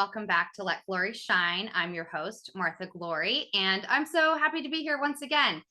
welcome back to Let Glory Shine. I'm your host, Martha Glory, and I'm so happy to be here once again.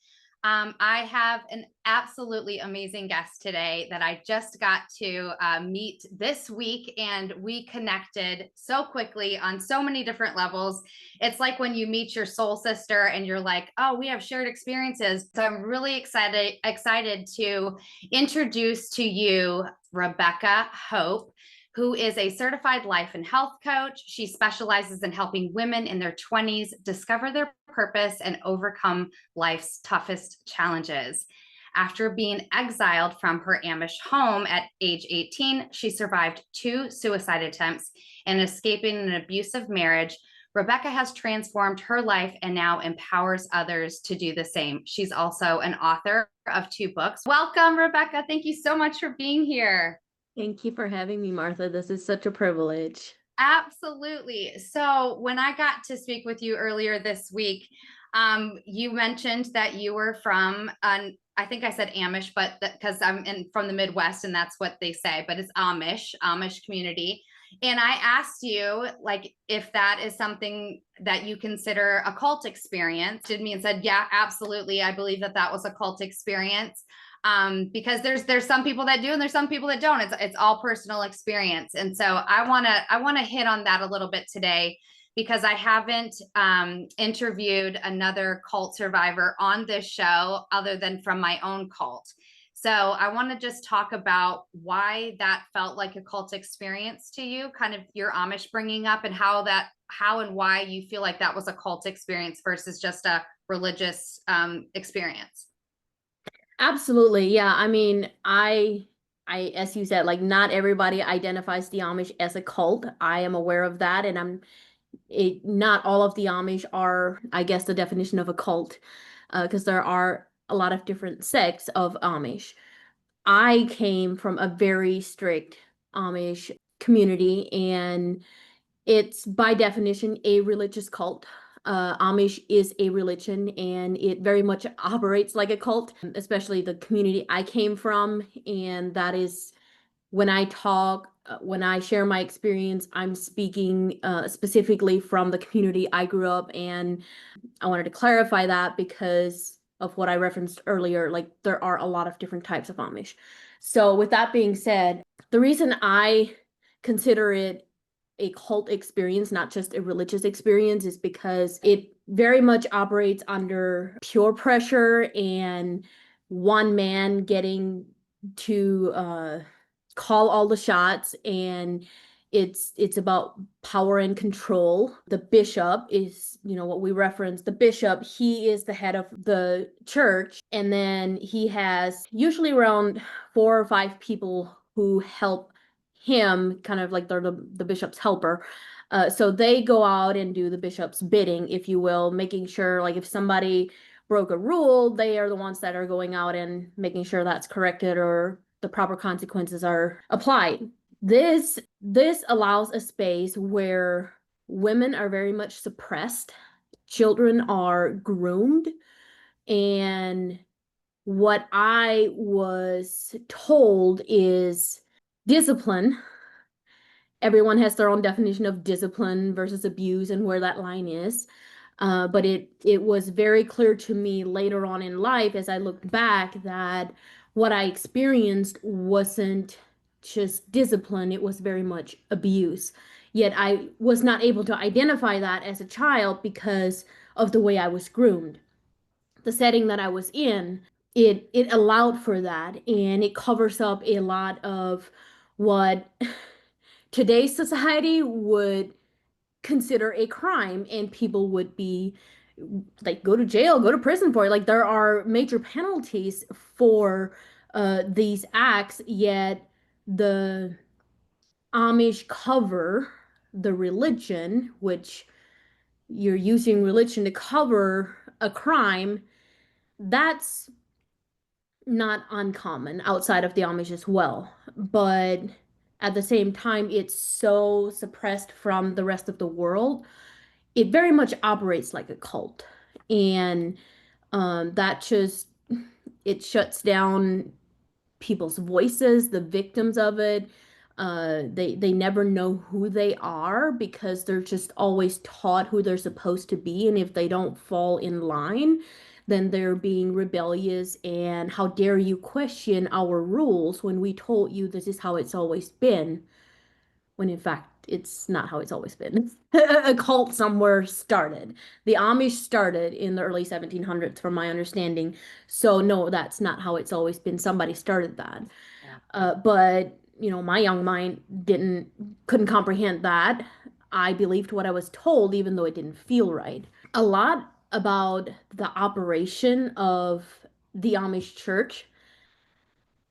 I have an absolutely amazing guest today that I just got to meet this week, and we connected so quickly on so many different levels. It's like when you meet your soul sister and you're like, oh, we have shared experiences. So I'm really excited to introduce to you Rebekah Hope, who is a certified life and health coach. She specializes in helping women in their 20s discover their purpose and overcome life's toughest challenges. After being exiled from her Amish home at age 18, she survived 2 suicide attempts and escaping an abusive marriage. Rebekah has transformed her life and now empowers others to do the same. She's also an author of 2 books. Welcome, Rebekah. Thank you so much for being here. Thank you for having me, Martha. This is such a privilege. Absolutely. So when I got to speak with you earlier this week, you mentioned that you were from, I think I said Amish, but because I'm from the Midwest and that's what they say, but it's Amish community. And I asked you, like, if that is something that you consider a cult experience. Did me and said, yeah, absolutely. I believe that was a cult experience. Because there's some people that do and there's some people that don't. It's all personal experience. And so I want to hit on that a little bit today, because I haven't interviewed another cult survivor on this show other than from my own cult. So I want to just talk about why that felt like a cult experience to you, kind of your Amish bringing up, and how and why you feel like that was a cult experience versus just a religious experience. Absolutely. Yeah. I mean, as you said, like not everybody identifies the Amish as a cult. I am aware of that. And not all of the Amish are, I guess, the definition of a cult, because there are a lot of different sects of Amish. I came from a very strict Amish community, and it's by definition a religious cult. Amish is a religion and it very much operates like a cult, especially the community I came from. And that is when I talk, when I share my experience, I'm speaking specifically from the community I grew up. And I wanted to clarify that because of what I referenced earlier, like there are a lot of different types of Amish. So with that being said, the reason I consider it a cult experience, not just a religious experience, is because it very much operates under pure pressure and one man getting to call all the shots, and it's about power and control. The bishop is, what we reference, the bishop, he is the head of the church, and then he has usually around 4 or 5 people who help him, kind of like they're the bishop's helper. So they go out and do the bishop's bidding, if you will, making sure, like, if somebody broke a rule, they are the ones that are going out and making sure that's corrected or the proper consequences are applied. This allows a space where women are very much suppressed, children are groomed, and what I was told is discipline. Everyone has their own definition of discipline versus abuse and where that line is. But it was very clear to me later on in life, as I looked back, that what I experienced wasn't just discipline, it was very much abuse. Yet I was not able to identify that as a child because of the way I was groomed. The setting that I was in, it allowed for that, and it covers up a lot of what today's society would consider a crime, and people would be like, go to jail, go to prison for it. Like, there are major penalties for these acts, yet the Amish cover the religion, which you're using religion to cover a crime. That's not uncommon outside of the Amish as well. But at the same time, it's so suppressed from the rest of the world. It very much operates like a cult. And that just, it shuts down people's voices, the victims of it. They never know who they are because they're just always taught who they're supposed to be, and if they don't fall in line, then they're being rebellious. And how dare you question our rules when we told you this is how it's always been, when in fact it's not how it's always been. A cult somewhere started. The Amish started in the early 1700s, from my understanding. So no, that's not how it's always been. Somebody started that. Yeah. But my young mind couldn't comprehend that. I believed what I was told, even though it didn't feel right. A lot about the operation of the Amish church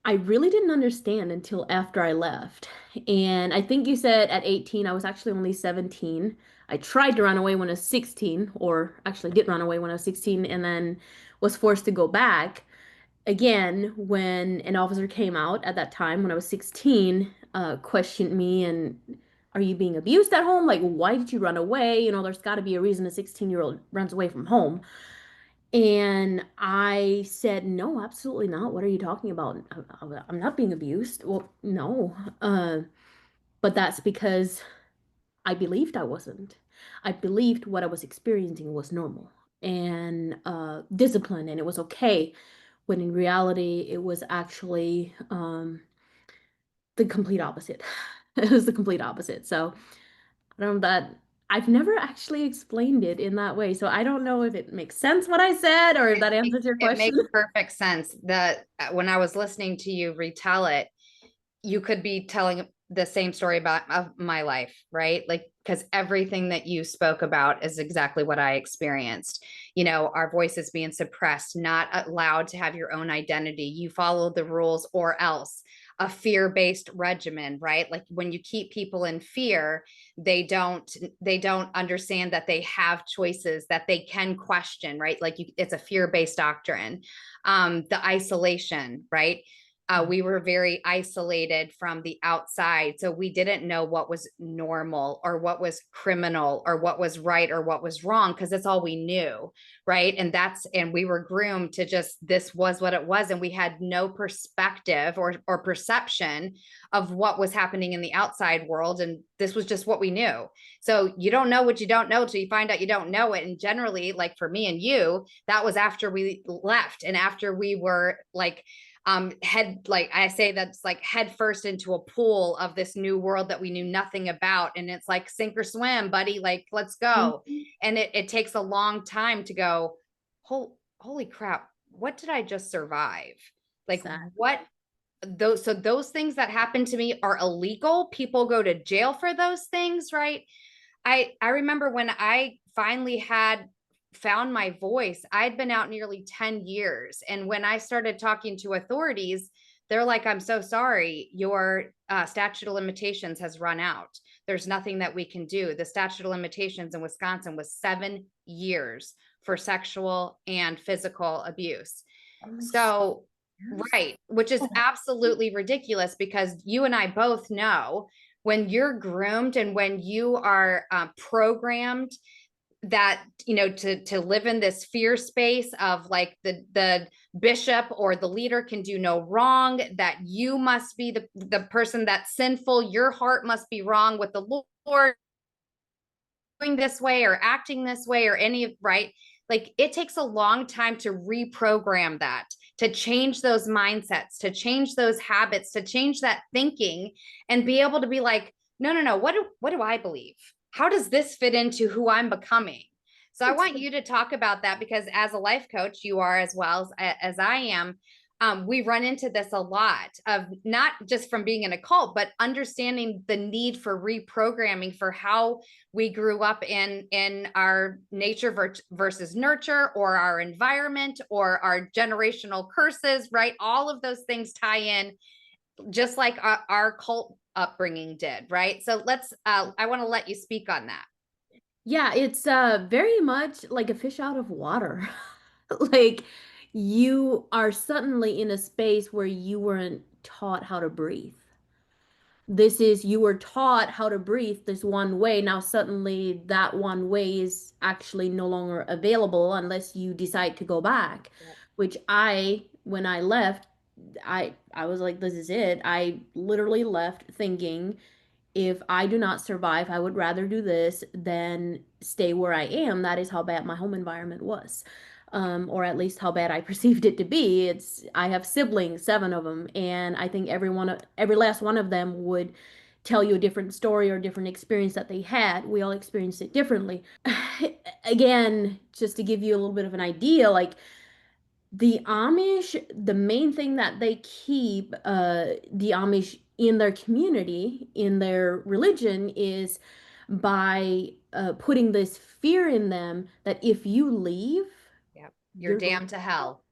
I really didn't understand until after I left. And I think you said at 18, I was actually only 17. I tried to run away when I was 16, or actually did run away when I was 16, and then was forced to go back again when an officer came out at that time when I was 16, questioned me and, are you being abused at home? Like, why did you run away? There's got to be a reason a 16-year-old runs away from home. And I said, no, absolutely not. What are you talking about? I'm not being abused. Well, no. But that's because I believed I wasn't. I believed what I was experiencing was normal and discipline, and it was okay. When in reality, it was actually the complete opposite. It was the complete opposite. So I don't know that I've never actually explained it in that way. So I don't know if it makes sense what I said or if that answers your It question. makes perfect sense that when I was listening to you retell it, you could be telling the same story about of my life, right? Like, because everything that you spoke about is exactly what I experienced. Our voices being suppressed, not allowed to have your own identity. You follow the rules or else. A fear-based regimen, right? Like when you keep people in fear, they don't understand that they have choices that they can question, right? Like it's a fear-based doctrine. The isolation, right? We were very isolated from the outside. So we didn't know what was normal or what was criminal or what was right or what was wrong, because that's all we knew. Right. And we were groomed to just, this was what it was. And we had no perspective or perception of what was happening in the outside world. And this was just what we knew. So you don't know what you don't know till you find out you don't know it. And generally, like for me and you, that was after we left and after we were like, head, like I say, that's like head first into a pool of this new world that we knew nothing about. And it's like sink or swim, buddy, like let's go. Mhm. And it takes a long time to go, holy crap, what did I just survive? Like Sad. what those things that happen to me are illegal. People go to jail for those things, right? I remember when I finally had found my voice, I'd been out nearly 10 years. And when I started talking to authorities, they're like, I'm so sorry, your statute of limitations has run out. There's nothing that we can do. The statute of limitations in Wisconsin was 7 years for sexual and physical abuse. Only So, 6 years? right, which is Oh, absolutely ridiculous because you and I both know when you're groomed and when you are programmed that to live in this fear space of like the bishop or the leader can do no wrong, that you must be the person that's sinful, your heart must be wrong with the Lord doing this way or acting this way or any, right? Like it takes a long time to reprogram that, to change those mindsets, to change those habits, to change that thinking and be able to be like, no, what do I believe? How does this fit into who I'm becoming? So I it's want you to talk about that because as a life coach, you are as well as I am. We run into this a lot of not just from being in a cult, but understanding the need for reprogramming for how we grew up in our nature versus nurture, or our environment, or our generational curses, right? All of those things tie in, just like our cult upbringing did, right? So I want to let you speak on that. Yeah, it's very much like a fish out of water. Like you are suddenly in a space where you weren't taught how to breathe. You were taught how to breathe this one way. Now suddenly that one way is actually no longer available unless you decide to go back, which when I left, I was like, this is it. I literally left thinking, if I do not survive, I would rather do this than stay where I am. That is how bad my home environment was. Or at least how bad I perceived it to be. I have siblings, 7 of them, and I think every last one of them would tell you a different story or different experience that they had. We all experienced it differently. Again, just to give you a little bit of an idea, like the Amish, the main thing that they keep the Amish in their community, in their religion, is by putting this fear in them that if you leave, Yep. You're you're going damned to hell.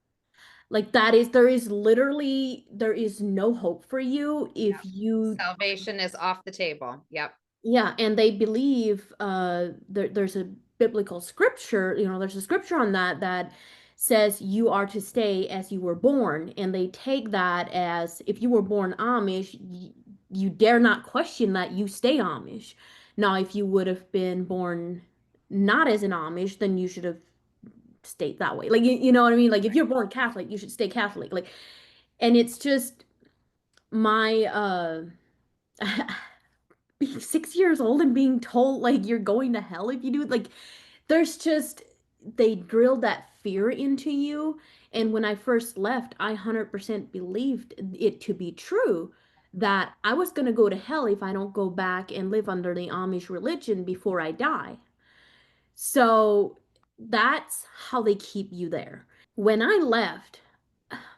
like that is there is literally there is no hope for you if Yep. you Salvation is off the table. Yep. yeah, and they believe there's a biblical scripture, there's a scripture on that says you are to stay as you were born, and they take that as if you were born Amish, you dare not question that you stay Amish. Now, if you would have been born not as an Amish, then you should have stayed that way. Like you know what I mean? Like if you're born Catholic, you should stay Catholic. Like, and it's just my being 6 years old and being told like you're going to hell if you do it, like there's just they drilled that fear into you. And when I first left, I 100% believed it to be true, that I was going to go to hell if I don't go back and live under the Amish religion before I die. So that's how they keep you there. When I left,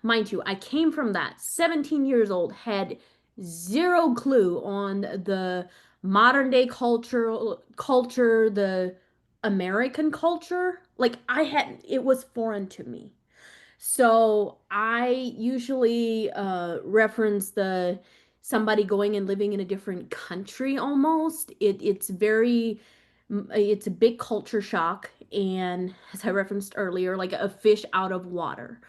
mind you, I came from that 17 years old, had zero clue on the modern day culture, the American culture. Like I had, it was foreign to me. So I usually reference the somebody going and living in a different country almost. It's a big culture shock, and as I referenced earlier, like a fish out of water.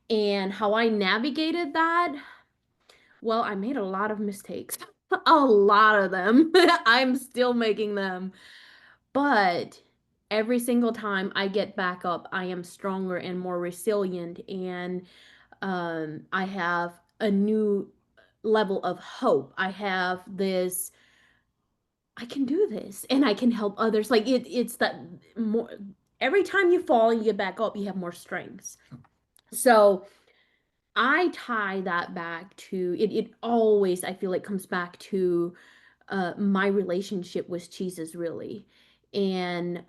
And how I navigated that, well, I made a lot of mistakes. A lot of them. I'm still making them. But every single time I get back up, I am stronger and more resilient. And I have a new level of hope. I have this, I can do this and I can help others. Like it's that more, every time you fall and you get back up, you have more strengths. So, I tie that back to it. It always, I feel like, comes back to my relationship with Jesus, really. And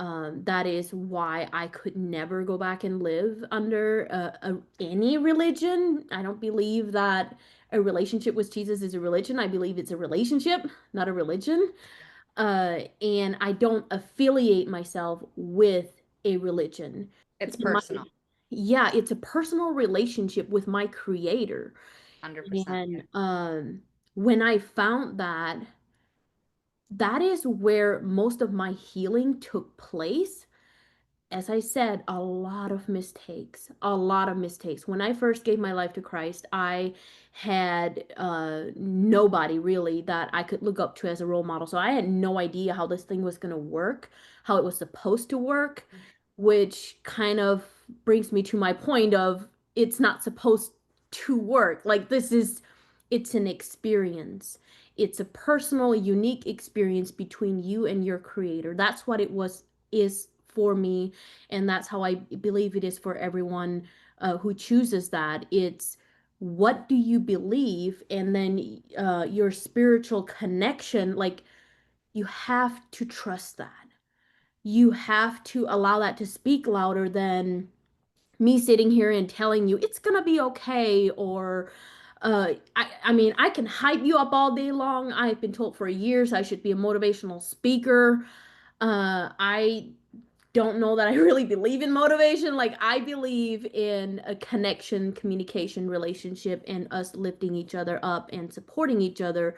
that is why I could never go back and live under any religion. I don't believe that a relationship with Jesus is a religion. I believe it's a relationship, not a religion. And I don't affiliate myself with a religion. It's In my, personal. yeah, it's a personal relationship with my creator. 100%. And when I found that, that is where most of my healing took place. As I said, a lot of mistakes, a lot of mistakes. When I first gave my life to Christ, I had nobody really that I could look up to as a role model. So I had no idea how this thing was going to work, how it was supposed to work, which kind of brings me to my point of it's not supposed to work. Like it's an experience. It's a personal, unique experience between you and your creator. That's what is for me, and that's how I believe it is for everyone who chooses that. It's what do you believe, and then your spiritual connection. Like you have to trust that. You have to allow that to speak louder than me sitting here and telling you it's gonna be okay, or I mean, I can hype you up all day long. I've been told for years I should be a motivational speaker. I don't know that I really believe in motivation. Like I believe in a connection, communication, relationship, and us lifting each other up and supporting each other,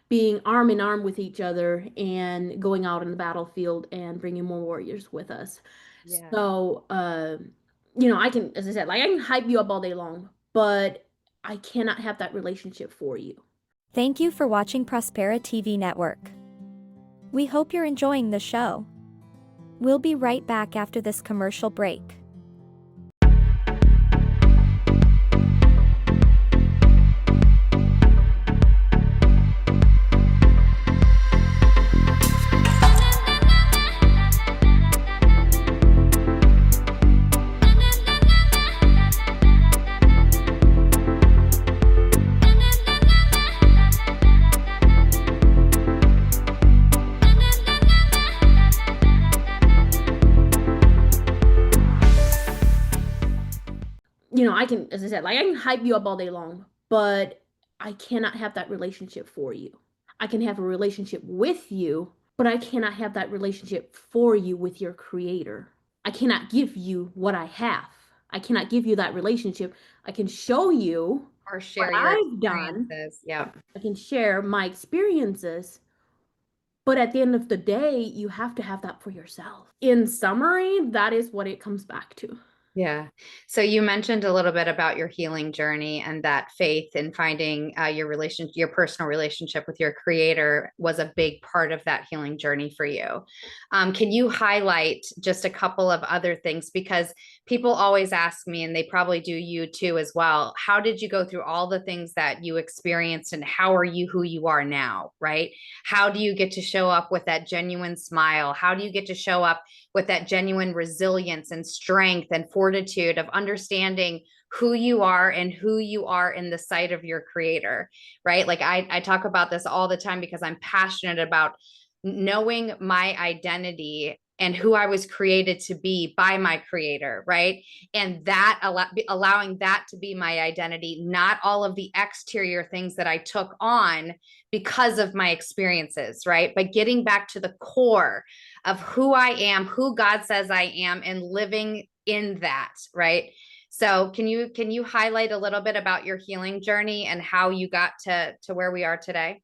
being arm in arm with each other and going out in the battlefield and bringing more warriors with us. Yeah. So, I can, as I said, like I can hype you up all day long, but I cannot have that relationship for you. Thank you for watching Prospera TV Network. We hope you're enjoying the show. We'll be right back after this commercial break. I can, as I said, like I can hype you up all day long, but I cannot have that relationship for you. I can have a relationship with you, but I cannot have that relationship for you with your creator. I cannot give you what I have. I cannot give you that relationship. I can show you Or what share your I've done. experiences. Yep. I can share my experiences, but at the end of the day, you have to have that for yourself. In summary, that is what it comes back to. Yeah. So you mentioned a little bit about your healing journey, and that faith in finding your personal relationship with your creator was a big part of that healing journey for you. Can you highlight just a couple of other things? Because people always ask me, and they probably do you too as well, how did you go through all the things that you experienced, and how are you who you are now, right? How do you get to show up with that genuine smile? How do you get to show up with that genuine resilience and strength and fortitude of understanding who you are and who you are in the sight of your creator, right? Like I talk about this all the time because I'm passionate about knowing my identity and who I was created to be by my creator, right? And that allowing that to be my identity, not all of the exterior things that I took on because of my experiences, right? But getting back to the core of who I am, who God says I am, and living in that, right? So can you highlight a little bit about your healing journey and how you got to where we are today?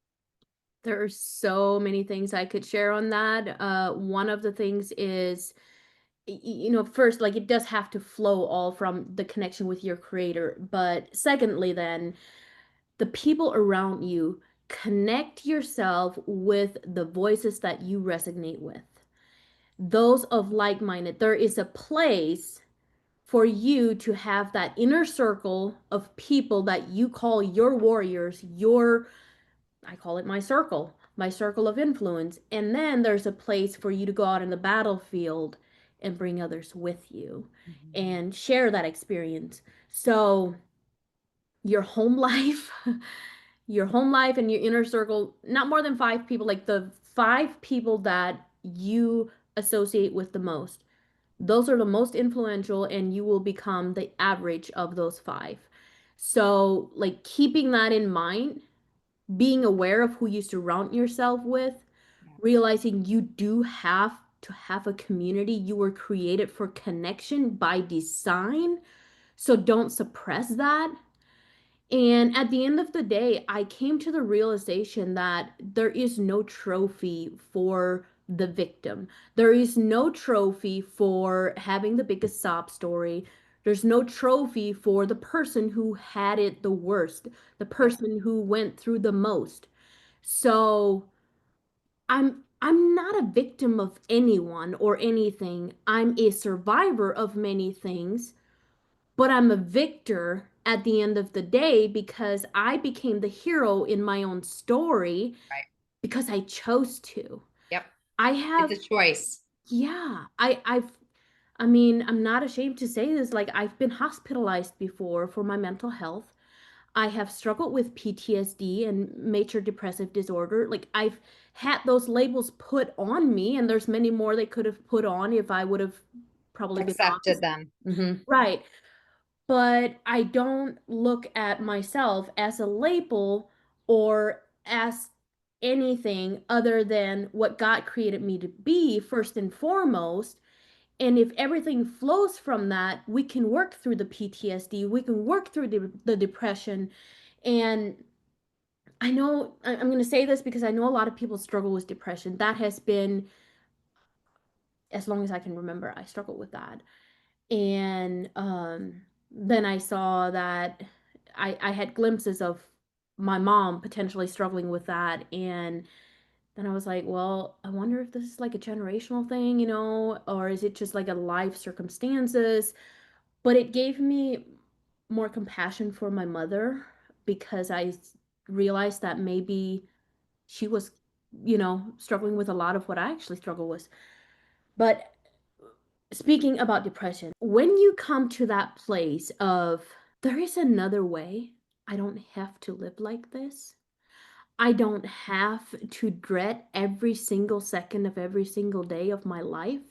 There are so many things I could share on that. One of the things is, first, like it does have to flow all from the connection with your creator. But secondly, then the people around you, connect yourself with the voices that you resonate with, those of like-minded. There is a place for you to have that inner circle of people that you call your warriors, I call it my circle of influence. And then there's a place for you to go out in the battlefield and bring others with you and share that experience. So your home life, your home life and your inner circle, not more than 5 people, like the 5 people that you associate with the most. Those are the most influential, and you will become the average of those 5. So, like, keeping that in mind, being aware of who you surround yourself with, realizing you do have to have a community. You were created for connection by design. So don't suppress that. And at the end of the day, I came to the realization that there is no trophy for the victim. There is no trophy for having the biggest sob story. There's no trophy for the person who had it the worst, the person who went through the most. So I'm not a victim of anyone or anything. I'm a survivor of many things, but I'm a victor at the end of the day because I became the hero in my own story Right. because I chose to. Yep. I It's have, a choice. yeah, I mean, I'm not ashamed to say this. Like, I've been hospitalized before for my mental health. I have struggled with PTSD and major depressive disorder. Like, I've had those labels put on me, and there's many more they could have put on if I would have probably been Accepted honest. them. Mm-hmm. Right. But I don't look at myself as a label or as anything other than what God created me to be, first and foremost. And if everything flows from that, we can work through the PTSD, we can work through the depression. And I know I'm going to say this because I know a lot of people struggle with depression. That has been, as long as I can remember, I struggled with that. And then I saw that I had glimpses of my mom potentially struggling with that. And then I was like, well, I wonder if this is like a generational thing, or is it just like a life circumstances? But it gave me more compassion for my mother because realized that maybe she was, struggling with a lot of what I actually struggle with. But speaking about depression, when you come to that place of there is another way, I don't have to live like this. I don't have to dread every single second of every single day of my life.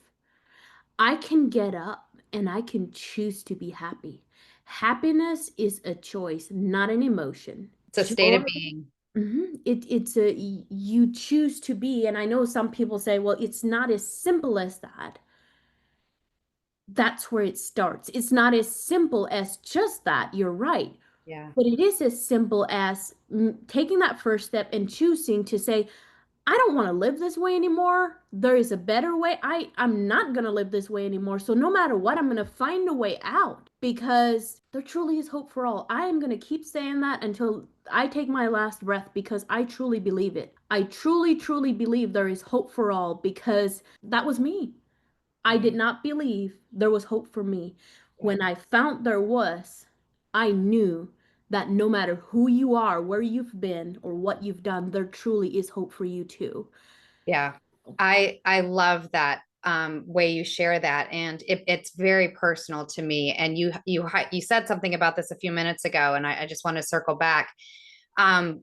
I can get up and I can choose to be happy. Happiness is a choice, not an emotion. It's a state of being. It's you choose to be, and I know some people say, well, it's not as simple as that. That's where it starts. It's not as simple as just that. You're right. Yeah. But it is as simple as taking that first step and choosing to say, I don't want to live this way anymore. There is a better way. I'm not going to live this way anymore. So no matter what, I'm going to find a way out because there truly is hope for all. I am going to keep saying that until I take my last breath because I truly believe it. I truly, truly believe there is hope for all because that was me. I did not believe there was hope for me. When I found there was, I knew that no matter who you are, where you've been, or what you've done, there truly is hope for you too. Yeah. I love that way you share that. And it's very personal to me. And you said something about this a few minutes ago, and I just want to circle back.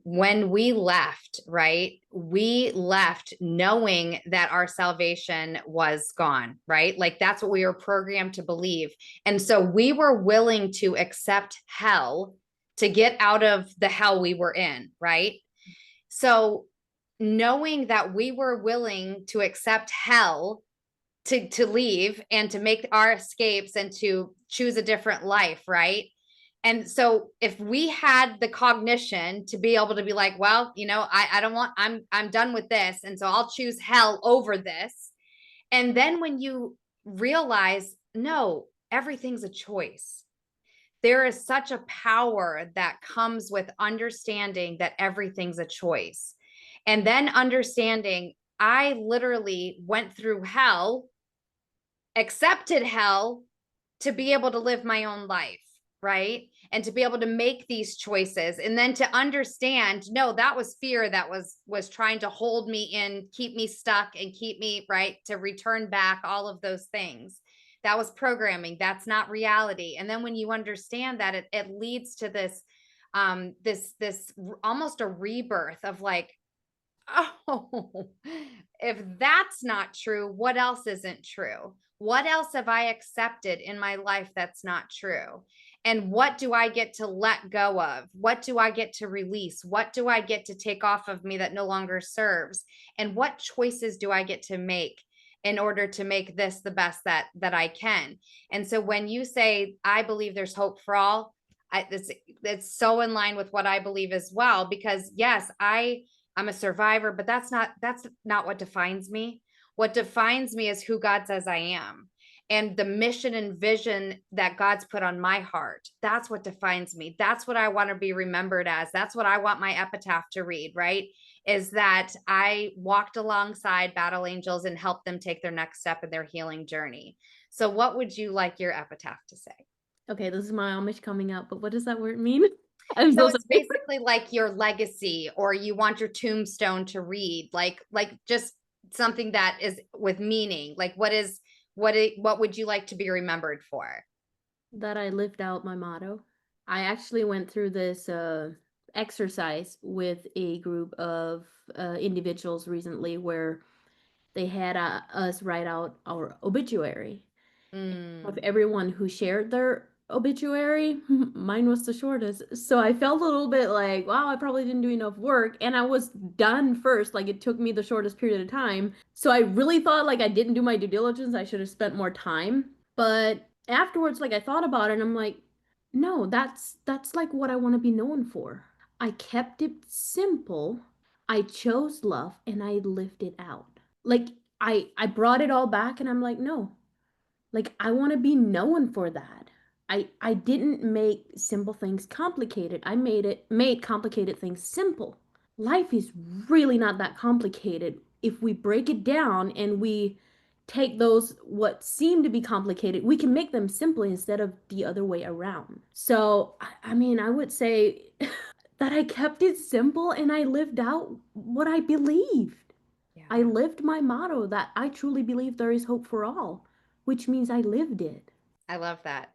When we left, right, we left knowing that our salvation was gone, right? Like that's what we were programmed to believe. And so we were willing to accept hell to get out of the hell we were in, right? So knowing that we were willing to accept hell to leave and to make our escapes and to choose a different life, right? And so if we had the cognition to be able to be like, well, I don't want, I'm done with this. And so I'll choose hell over this. And then when you realize, no, everything's a choice. There is such a power that comes with understanding that everything's a choice. And then understanding, I literally went through hell, accepted hell to be able to live my own life, right? And to be able to make these choices, and then to understand, no, that was fear that was trying to hold me in, keep me stuck and keep me right to return back, all of those things. That was programming. That's not reality. And then when you understand that, it leads to this this almost a rebirth of like, oh, if that's not true, what else isn't true? What else have I accepted in my life that's not true? And what do I get to let go of? What do I get to release? What do I get to take off of me that no longer serves? And what choices do I get to make in order to make this the best that I can? And so when you say, I believe there's hope for all, it's so in line with what I believe as well, because yes, I'm a survivor, but that's not what defines me. What defines me is who God says I am, and the mission and vision that God's put on my heart. That's what defines me. That's what I want to be remembered as. That's what I want my epitaph to read, right? Is that I walked alongside battle angels and helped them take their next step in their healing journey. So what would you like your epitaph to say? Okay, this is my Amish coming out, but what does that word mean? I'm So so it's sorry. basically like your legacy, or you want your tombstone to read like just something that is with meaning. Like what would you like to be remembered for? That I lived out my motto. I actually went through this exercise with a group of individuals recently where they had us write out our obituary. Of Mm, everyone who shared their obituary, mine was the shortest. So I felt a little bit like, wow, I probably didn't do enough work. And I was done first. Like it took me the shortest period of time. So I really thought like I didn't do my due diligence. I should have spent more time. But afterwards, like I thought about it and I'm like, no, that's like what I want to be known for. I kept it simple. I chose love and I lived it out. Like I brought it all back and I'm like, no, like I want to be known for that. I didn't make simple things complicated. I made complicated things simple. Life is really not that complicated. If we break it down and we take those what seem to be complicated, we can make them simple instead of the other way around. So, I mean, I would say that I kept it simple and I lived out what I believed. yeah. I lived my motto that I truly believe there is hope for all, which means I lived it. I love that.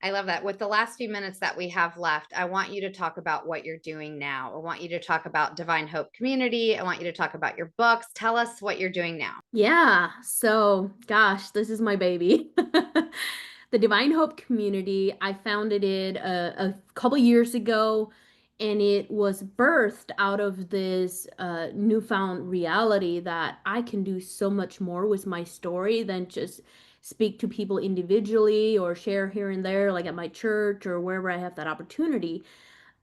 I love that. With the last few minutes that we have left, I want you to talk about what you're doing now. I want you to talk about Divine Hope Community. I want you to talk about your books. Tell us what you're doing now. Yeah, so gosh, this is my baby. The Divine Hope community, I founded it a couple years ago, and it was birthed out of this newfound reality that I can do so much more with my story than just speak to people individually or share here and there, like at my church or wherever I have that opportunity.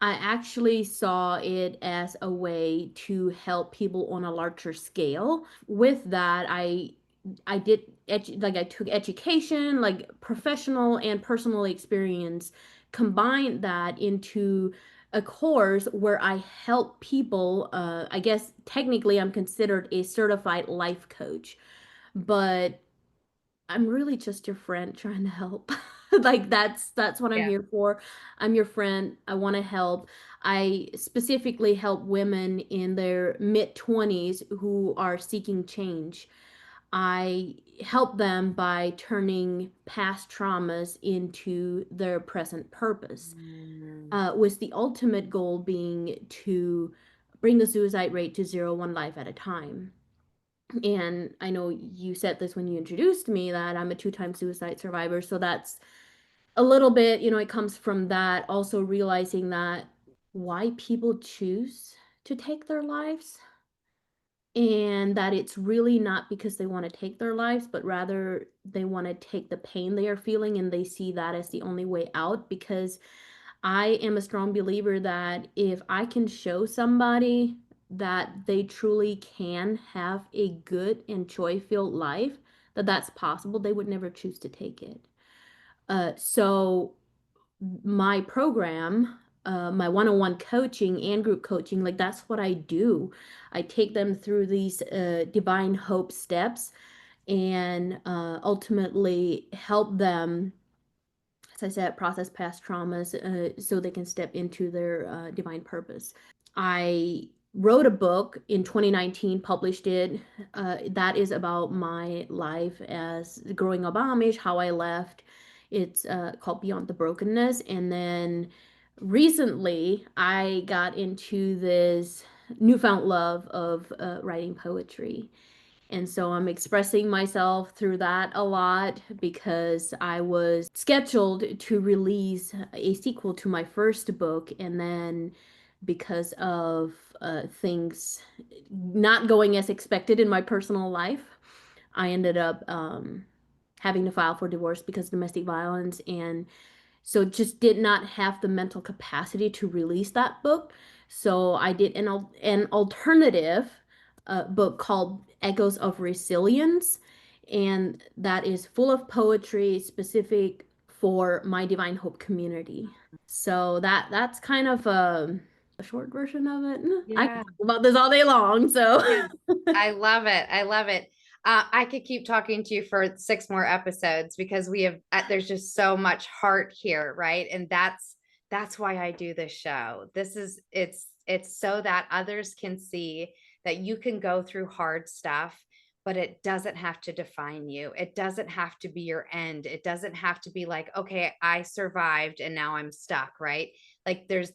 I actually saw it as a way to help people on a larger scale. With that, I did like I took education, like professional and personal experience, combined that into a course where I help people. I guess technically I'm considered a certified life coach, but I'm really just your friend trying to help. Like that's what I'm Yeah. here for. I'm your friend. I want to help. I specifically help women in their mid 20s who are seeking change. I help them by turning past traumas into their present purpose, Mm. with the ultimate goal being to bring the suicide rate to zero, one life at a time. And I know you said this when you introduced me that I'm a two-time suicide survivor. So that's a little bit, it comes from that. Also realizing that why people choose to take their lives, and that it's really not because they want to take their lives, but rather they want to take the pain they are feeling and they see that as the only way out. Because I am a strong believer that if I can show somebody that they truly can have a good and joy-filled life, that that's possible, they would never choose to take it. So my program, my one-on-one coaching and group coaching, like that's what I do. I take them through these divine hope steps and ultimately help them, as I said, process past traumas so they can step into their divine purpose. I wrote a book in 2019, published it. That is about my life as growing up Amish, how I left. It's called Beyond the Brokenness. And then recently, I got into this newfound love of writing poetry. And so I'm expressing myself through that a lot because I was scheduled to release a sequel to my first book. And then because of things not going as expected in my personal life, I ended up having to file for divorce because of domestic violence. And so just did not have the mental capacity to release that book. So I did an alternative book called Echoes of Resilience, and that is full of poetry specific for my Divine Hope community. So that's kind of a short version of it. I can Yeah. talk about this all day long, so. Yes. I love it. I love it. I could keep talking to you for 6 more episodes because we have there's just so much heart here, right? And that's why I do this show. It's so that others can see that you can go through hard stuff, but it doesn't have to define you. It doesn't have to be your end. It doesn't have to be like, okay, I survived and now I'm stuck, right? Like there's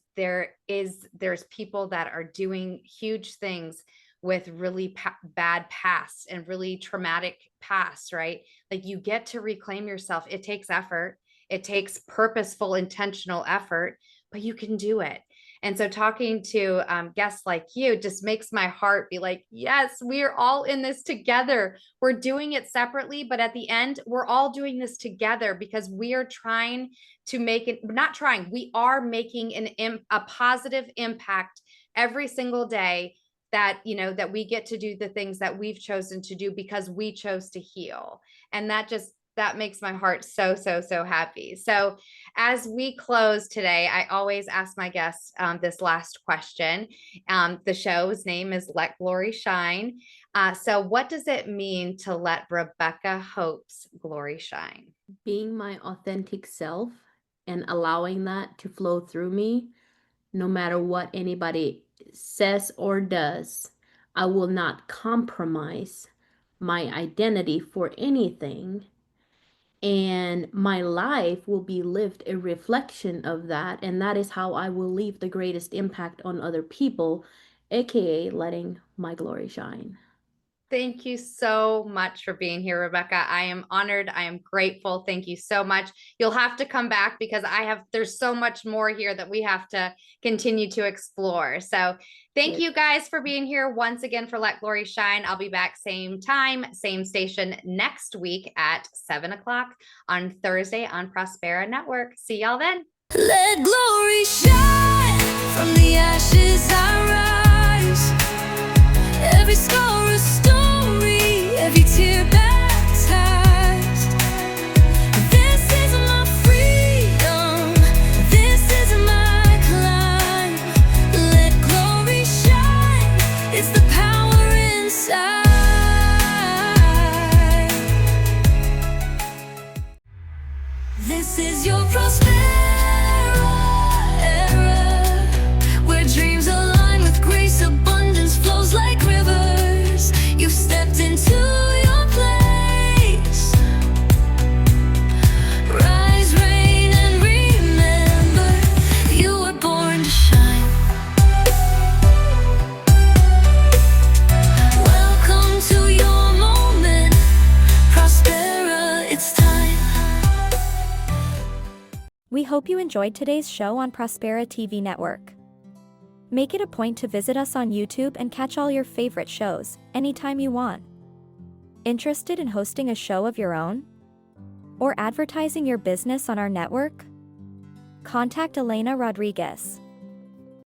people that are doing huge things with really bad past and really traumatic past, right? Like you get to reclaim yourself. It takes effort. It takes purposeful, intentional effort, but you can do it. And so talking to guests like you just makes my heart be like, yes, we're all in this together. We're doing it separately, but at the end, we're all doing this together because we are trying to make it, not trying, we are making a positive impact every single day, that that we get to do the things that we've chosen to do because we chose to heal. And that makes my heart so so happy. So as we close today, I always ask my guests this last question. The show's name is Let Glory Shine. So what does it mean to let Rebekah Hope's glory shine? Being my authentic self and allowing that to flow through me, no matter what anybody says or does. I will not compromise my identity for anything. And my life will be lived a reflection of that. And that is how I will leave the greatest impact on other people, aka letting my glory shine. Thank you so much for being here, Rebekah. I am honored. I am grateful. Thank you so much. You'll have to come back because there's so much more here that we have to continue to explore. So thank you guys for being here once again for Let Glory Shine. I'll be back same time, same station next week at 7 o'clock on Thursday on Prospera Network. See y'all then. Let glory shine from the ashes I rise. Every scar a story, every tear baptized. This is my freedom, this is my climb. Let glory shine, it's the power inside. This is your prosperity. Dreams align with grace, abundance flows like rivers. You've stepped into your place. Rise, reign, and remember, you were born to shine. Welcome to your moment, Prospera, it's time. We hope you enjoyed today's show on Prospera TV Network. Make it a point to visit us on YouTube and catch all your favorite shows anytime you want. Interested in hosting a show of your own? Or advertising your business on our network? Contact Elena Rodriguez.